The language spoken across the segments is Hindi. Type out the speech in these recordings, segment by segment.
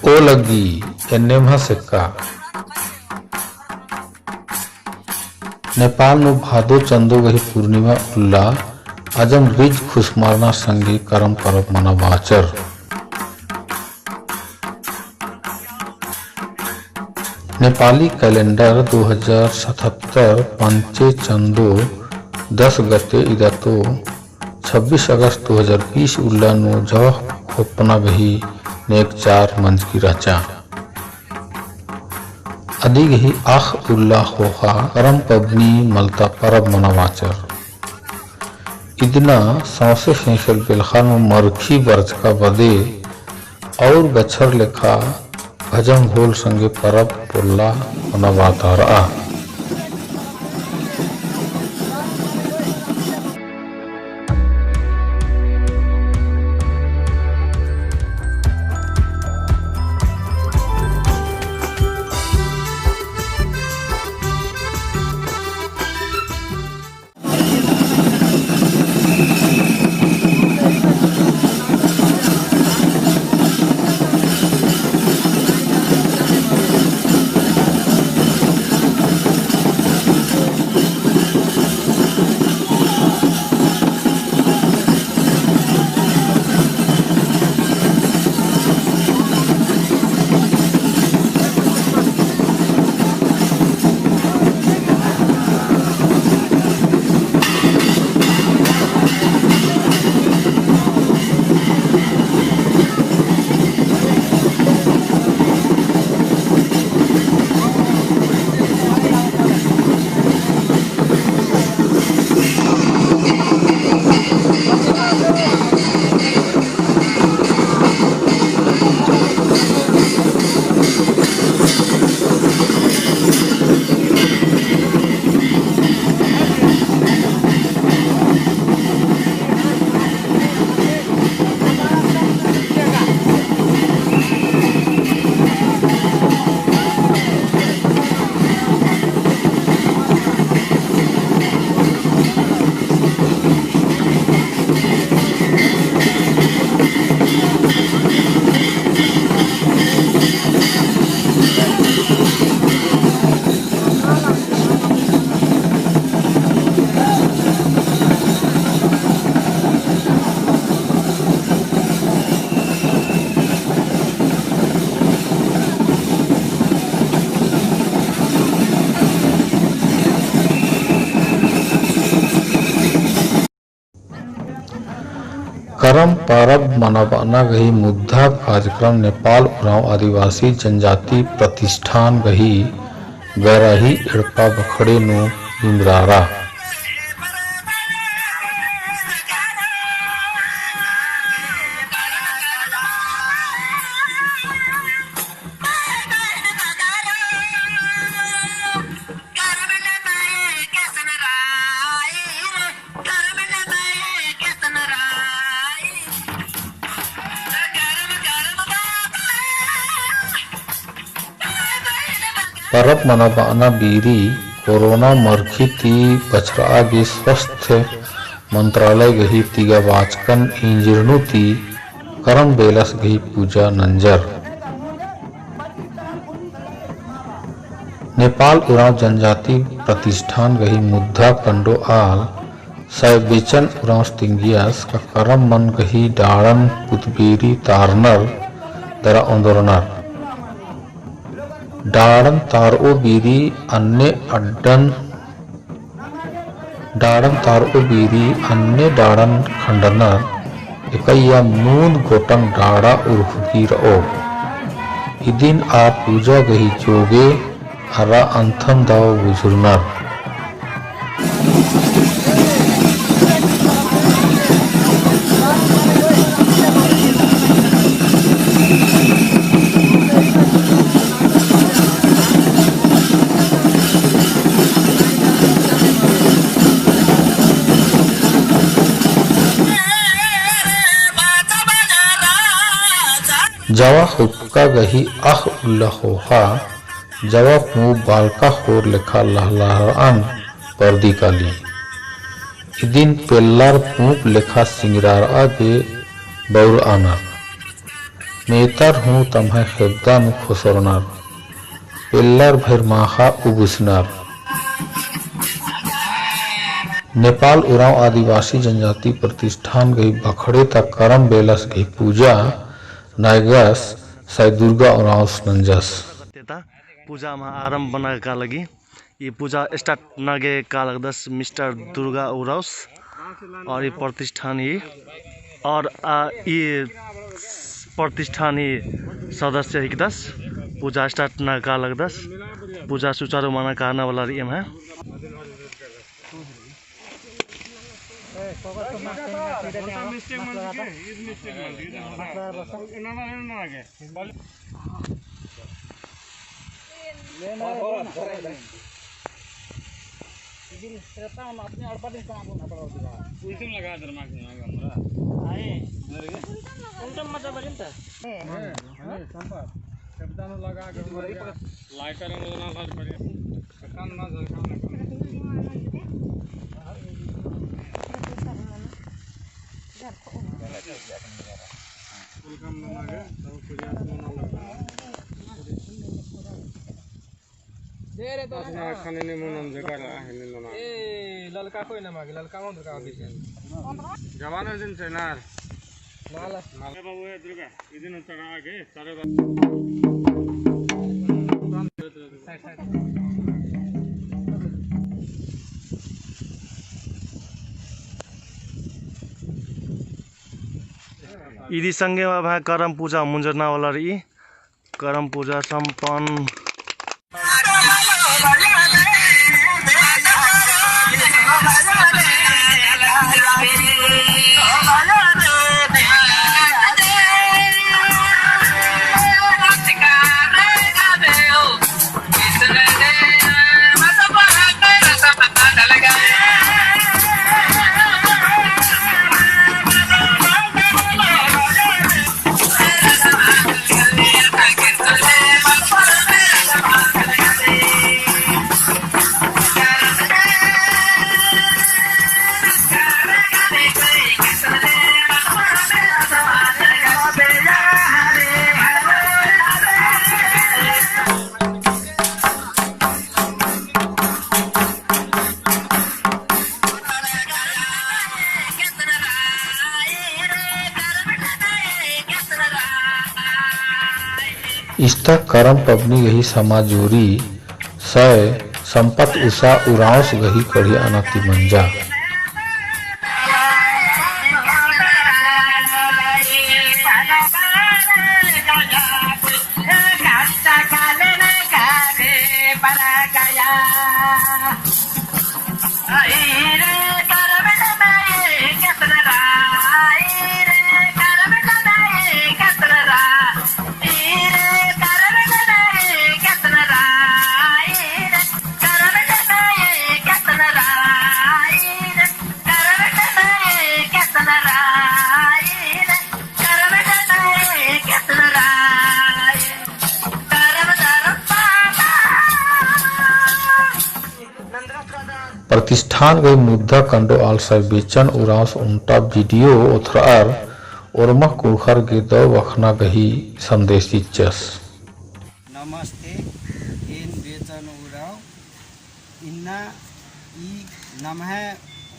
ओलगी एनेमा सिक्का नेपाल में भादो चंदो गही पूर्णिमा उल्ला अजम रिज खुशमारना संगे करम परब मनावाचर। नेपाली कैलेंडर 2077 पंचे चंदो 10 गते इदतो 26 अगस्त 2020 उल्ला नो जवाह खोपना गही नेक 4 मंच की रचा अधिक ही आख उल्ला होखा करम पबनी मलता परब मनावाचर। इदना सौसे शेषल बिलखान मरखी वर्ज का बदे और गच्छर लेखा भजम घोल संगे परब पुल्ला मनावाता रहा। करम परब मनावाना गही मुद्दा कार्यक्रम नेपाल उरांव आदिवासी जनजाति प्रतिष्ठान गही गराही इड़पा बखड़े नो बिमरारा। परब मनावाना बीरी कोरोना मरखी ती बछड़ा गे स्वास्थ्य मंत्रालय गही तिगा वाचकन इंजिरनु ती करम बेलस गही पूजा नंजर। नेपाल उरांव जनजाति प्रतिष्ठान गही मुद्दा कंडो आल सैबेचन उरांव स्टिंगियस का करम मन गही डाड़न पुतबेरी तारनर दरा ओंदोरनर डाड़न तारो बीरी अन्य अड्डन डाड़न तारो बीरी अन्य डाड़न खंडनर इकैया मूंद गोटंग डाड़ा उर्फगी रओ। इदिन आ पूजा गही जोगे हरा अंथम दाव बुजुर्नर। जवा हुक्का गही अह उल्लाहोहा जवा मुँह बालका होर लेखा लहलहान पर्दी काली। इदिन पेल्लार पूप लेखा सिंगरार आगे बौर आना नेतर हूँ तम्हे खेबदानु खुसरनार पिल्लर भर माखा उबुसनार। नेपाल उरांव आदिवासी जनजाति प्रतिष्ठान गई बखड़े तक करम बेलस गई पूजा नायगस साई दुर्गा उरांव नंजस पूजा में आरंभ बना का लगी ये पूजा स्टार्ट नगे का लगदस मिस्टर दुर्गा उराउस और ये प्रतिष्ठान ही और ये प्रतिष्ठानी सदस्य ही दस पूजा स्टार्ट न का लगदस पूजा सुचारू माना करना वाला रियम है। ललका कोई ना मांगे ललका कौन दुर्गा अभी जवान दिन से नार नाला बाबू है दुर्गा इधर चढ़ा आगे सारे इदी संगे में करम पूजा मुंजरना वाला रही करम पूजा संपन्न। इस्ता करम पबनी गही समाजूरी सय संपत उषा उरांस गही कढ़ी अनति मंजा। प्रतिष्ठान गई मुद्दा कंडो आलसाई बेचन उरांस उनटा वीडियो उथरार ओरमा कुखर के दो वखना गही संदेश इच्चस। नमस्ते इन बेचन उराव इन्ना ई नमहे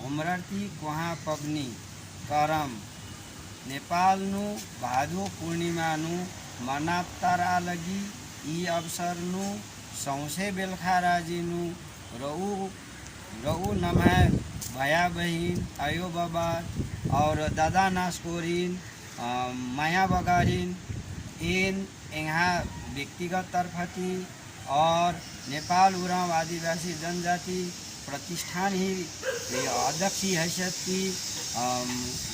उमरती कुहा पबनी करम नेपाल नु भादो पूर्णिमा नु मनाप्तारा लगी ई अवसर नु सौसे बेलखा राजी नु रऊ नमः भया बहिन आयो बाबा और दादा नास्कोरिन माया बगारिन इन यहाँ व्यक्तिगत तरफती और नेपाल उरांव आदिवासी जनजाति प्रतिष्ठान ही अध्यक्ष हैसियत की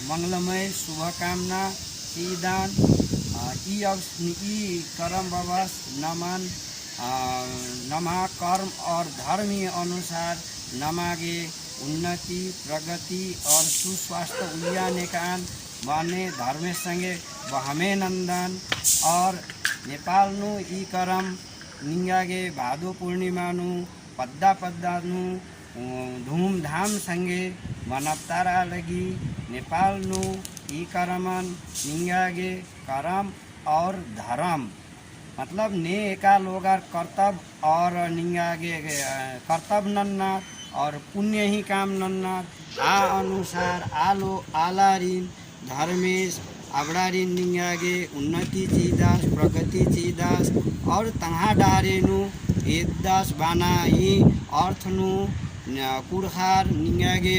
मंगलमय शुभकामना ईदान ई करम बाबा नमन नमा कर्म और धर्मीय अनुसार नमागे उन्नति प्रगति और सुस्वास्थ्य उलियाने कान माने धर्म संगे बहमे नंदन और नेपाल नु ई करम निंगागे भादो पूर्णिमा नु पद्दा नु धूमधाम संगे मनप्तारा लगी नेपाल नु ई करमन निंगागे करम और धर्म मतलब ने एका लोगार कर्तव्य और निंगागे कर्तव्य नन्नार और पुण्य ही काम नन्नार आ अनुसार आलो आलारिन धर्मेश अबड़ारिन निंगागे उन्नति चीदास प्रगति चीदास और तंहा डारेनु एदास बाना ही अर्थनु कुड़खार निंगागे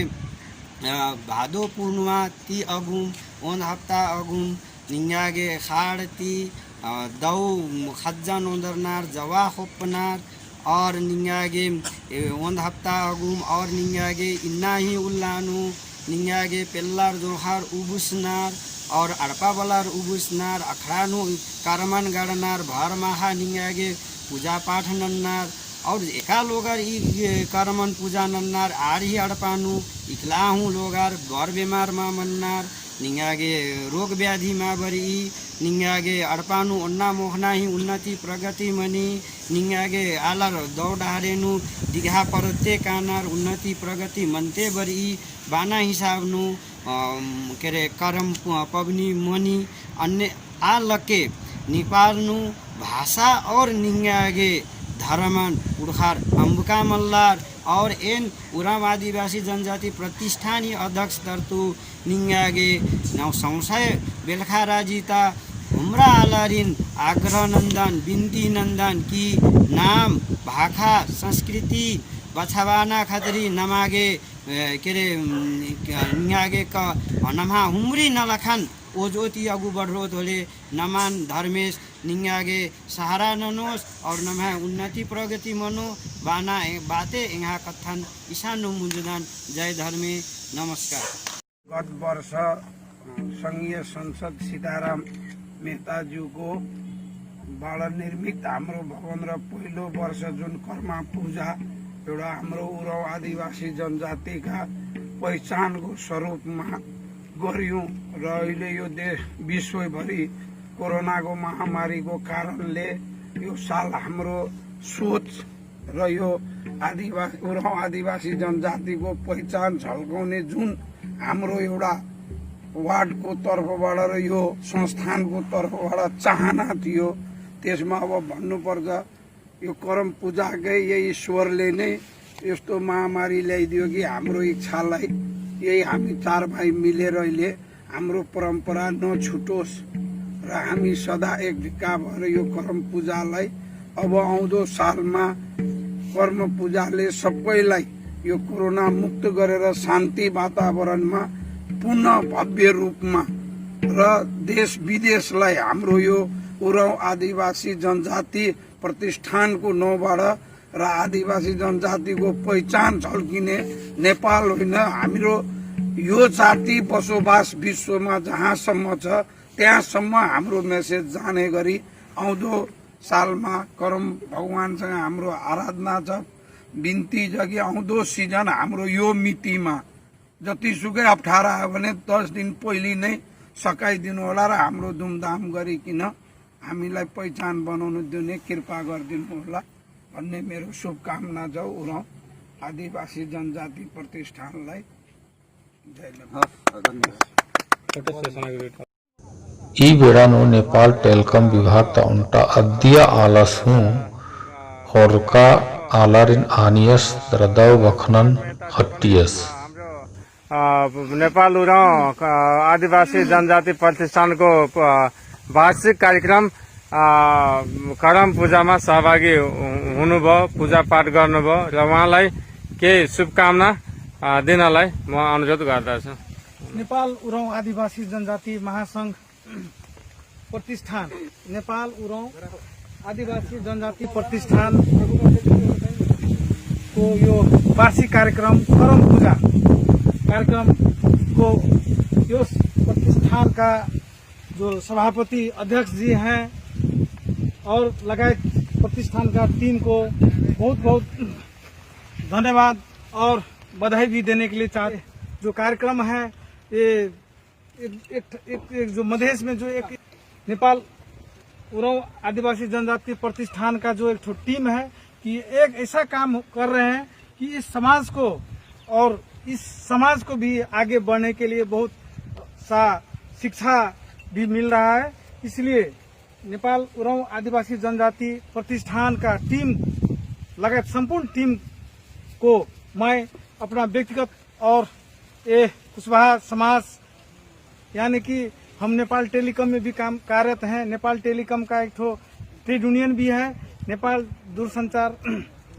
भादो पूर्णिमा ती अगुम ओन हप्ता अगुम निंगागे खाड़ ती दौ खज्जा नोंदरनार जवा खोपनार और निंगागे ओन हप्ता अगुम और निंगागे इन्ना ही उल्लानु निंगागे पेल्लार जोहार उबुसनार और अड़पा बलार उबुसनार अखड़ानु कारमन गड़नार भर माहा निंगागे पूजा पाठ नन्नार और एका लोगार करमन पूजा नन्नार आर ही अड़पानु इखलाहू लोगार घर बीमार मा मन्नार निंगागे रोग व्याधि मा बरी निंगागे अड़पानु अन्ना मोहना ही उन्नति प्रगति मनी निंगागे आलर दौड़ारेनु दिघा परते कानार उन्नति प्रगति मनते बरी बाना हिसाबनु के करम पबनी मनी अन्य आ लके नेपालनु भाषा और निंगागे धर्मन उड़खार अंबुका मल्लार और एन उराम आदिवासी जनजाति प्रतिष्ठानी अध्यक्ष तर्तु निंगागे नौ संशय बेलखा राजिता हुम्रा आलारिन आग्रह नंदन बिन्ती नंदन की नाम भाखा संस्कृति बछवाना खतरी नमागे के निंगागे का नमा हुम्री नलखन ओजोती अगु बढ़ोत होले नमान धर्मेश निंगागे सहारा ननोस और नमः उन्नति प्रगति मनो बाना बाते यहाँ कथन ईशानु मुंजदान जय धर्मे नमस्कार। गत वर्ष संघीय संसद सीताराम मेहताज्यूको बाट निर्मित हाम्रो भवन र पहिलो वर्ष जुन कर्मा पूजा एउटा हाम्रो उराव आदिवासी जनजातिका पहिचानको स्वरूपमा गर्यौं र अहिले यो देश विश्वभरि कोरोनाको महामारीको कारणले यो साल हाम्रो सोच र यो आदिवासी उराव आदिवासी जनजातिको पहिचान झल्काउने जुन हाम्रो एउटा वार्डको तर्फबाट र यो संस्थानको तर्फबाट चाहना थियो त्यसमा अब भन्नुपर्छ यो करम पूजाकै यही ईश्वरले नै यस्तो महामारी ल्याइदियो कि हाम्रो इच्छालाई यही हामी चार भाइ मिलेर अहिले हाम्रो परम्परा नछुटोस् र हामी सदा एकढिक्का भएर यो करम पूजालाई अब आउँदो सालमा कर्म पूजाले सबैलाई यो कोरोना मुक्त गरेर शान्ति वातावरणमा पुनः भव्य रूपमा र देश विदेशलाई हाम्रो यो उराव आदिवासी जनजाति प्रतिष्ठानको नाउँबाट र आदिवासी जनजातिको पहिचान झल्किने नेपाल होइन हाम्रो यो जाति बसोबास विश्वमा जहाँसम्म छ त्यहाँसम्म हाम्रो मेसेज जाने गरी आउँदो सालमा करम भगवानसँग हाम्रो आराधना छ बिन्ती छ कि आउँदो सिजन हाम्रो यो मितिमा जतिसुकै अप्ठ्यारो आयो भने 10 दिन पहिले नै सकाइदिनु होला र हाम्रो धुमधाम गरिकन हामीलाई पहिचान बनाउनु दिने कृपा गरिदिनु होला भन्ने मेरो शुभकामना छ उराव आदिवासी जनजाति प्रतिष्ठानलाई ಈ ಬೇಡಾನು नेपाल टेलकम विभाग ता उन्टा अद्दिया आलस हूँ और का आलारिन आनियस द्रदाव बखनन हट्टियस नेपाल उराव आदिवासी जनजाति प्रतिष्ठानको वार्षिक कार्यक्रम करम पूजामा सहभागी हुनुभयो पूजा पाठ गर्नुभयो र उहाँलाई केही शुभकामना दिनलाई म अनुरोध गर्दछु। नेपाल उराव आदिवासी जनजाति महासंघ प्रतिष्ठान नेपाल उराव आदिवासी जनजाति प्रतिष्ठान को यो वार्षिक कार्यक्रम करम पूजा कार्यक्रम को यो प्रतिष्ठान का जो सभापति अध्यक्ष जी हैं और लगायत प्रतिष्ठान का टीम को बहुत बहुत धन्यवाद और बधाई भी देने के लिए चाहते। जो कार्यक्रम है ये एक जो मधेश में जो एक नेपाल उराव आदिवासी जनजाति प्रतिष्ठान का जो एक टीम है कि एक ऐसा काम कर रहे हैं कि इस समाज को और इस समाज को भी आगे बढ़ने के लिए बहुत सा शिक्षा भी मिल रहा है। इसलिए नेपाल उरांव आदिवासी जनजाति प्रतिष्ठान का टीम लगायत संपूर्ण टीम को मैं अपना व्यक्तिगत और ये कुशवाहा समाज यानी कि हम नेपाल टेलीकॉम में भी काम कार्यरत हैं। नेपाल टेलीकॉम का एक ठो ट्रेड यूनियन भी है, नेपाल दूरसंचार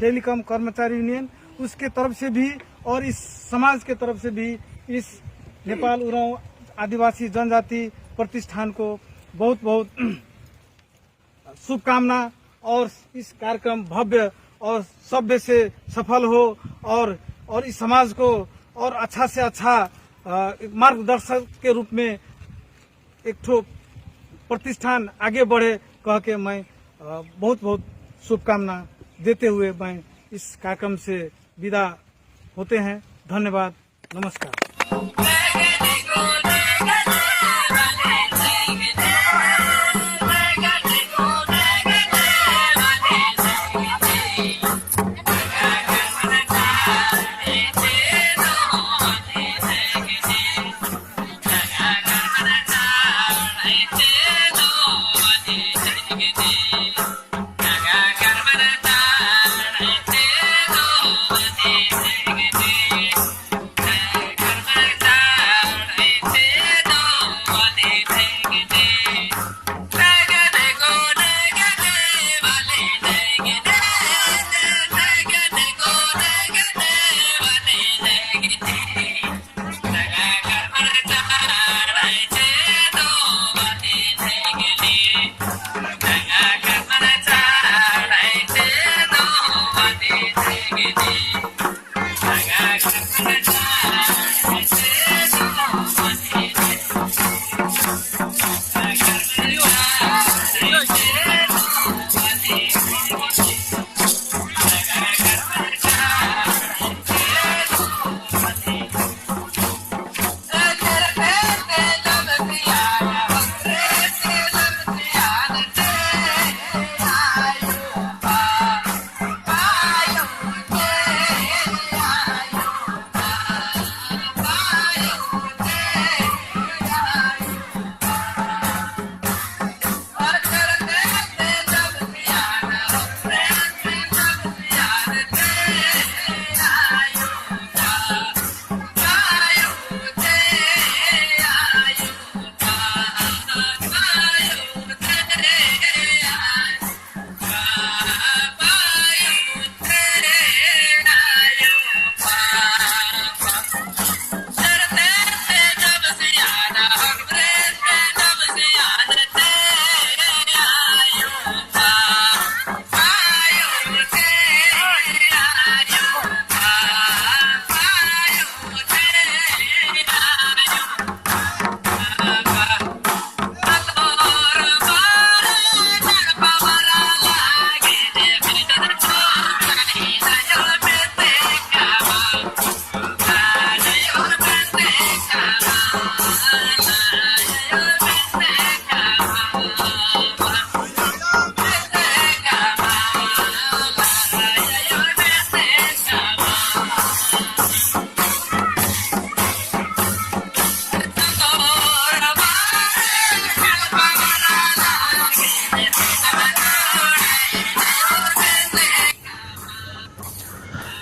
टेलीकॉम कर्मचारी यूनियन, उसके तरफ से भी और इस समाज के तरफ से भी इस नेपाल उरांव आदिवासी जनजाति प्रतिष्ठान को बहुत बहुत शुभकामना और इस कार्यक्रम भव्य और सभ्य से सफल हो और इस समाज को और अच्छा से अच्छा मार्गदर्शक के रूप में एक ठो प्रतिष्ठान आगे बढ़े कह के मैं बहुत बहुत शुभकामना देते हुए मैं इस कार्यक्रम से विदा होते हैं। धन्यवाद, नमस्कार।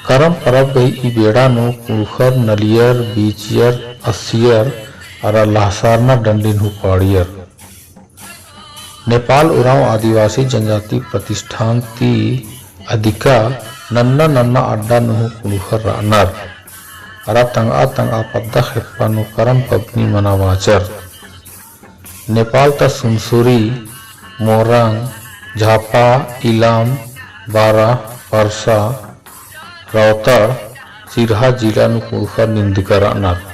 करम परब गई ई बेड़ा नु कुखर नलियर बीचियर अस्सियर और लासारना डंडिन हु पाड़ियर नेपाल उरांव आदिवासी जनजाति प्रतिष्ठान ती अधिका नन्ना नन्ना अड्डा नु कुखर रानर अरा तंगा पद्दा खेप्पा नु करम पबनी मनावाचर नेपाल ता सुनसुरी मोरंग झापा इलाम बारा परसा रावताड़ सिरहा जिला नु कुखर निंदिकर अनार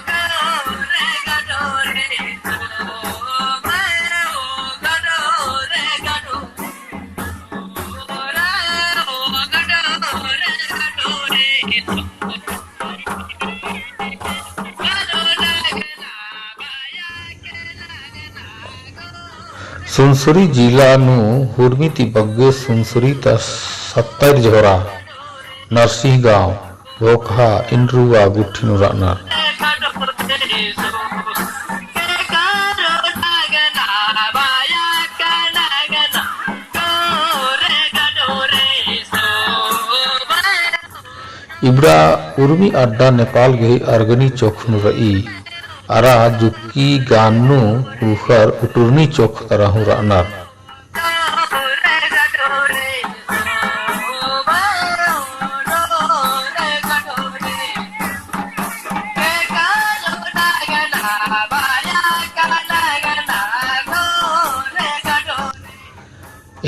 Go सुनसुरी जिला नु हुरमिती बग्गे सुनसुरी त 70 झोरा नरसिंह गांव भोखा इंद्रुआ गुठिनु रानर इब्रा उर्मी अड्डा नेपाल गई अर्गनी चोखनु रई अरा जुक्की गान्नु उखर उटुरनी चोख तरहु रानर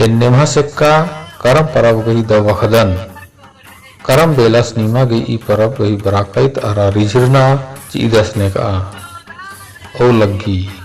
एन्नेमा सेक्का करम परब गई दवखदन करम बेलस नीमा गई ई परब गई बराकैत अरा रिझरना चीदस ने का ओ लगी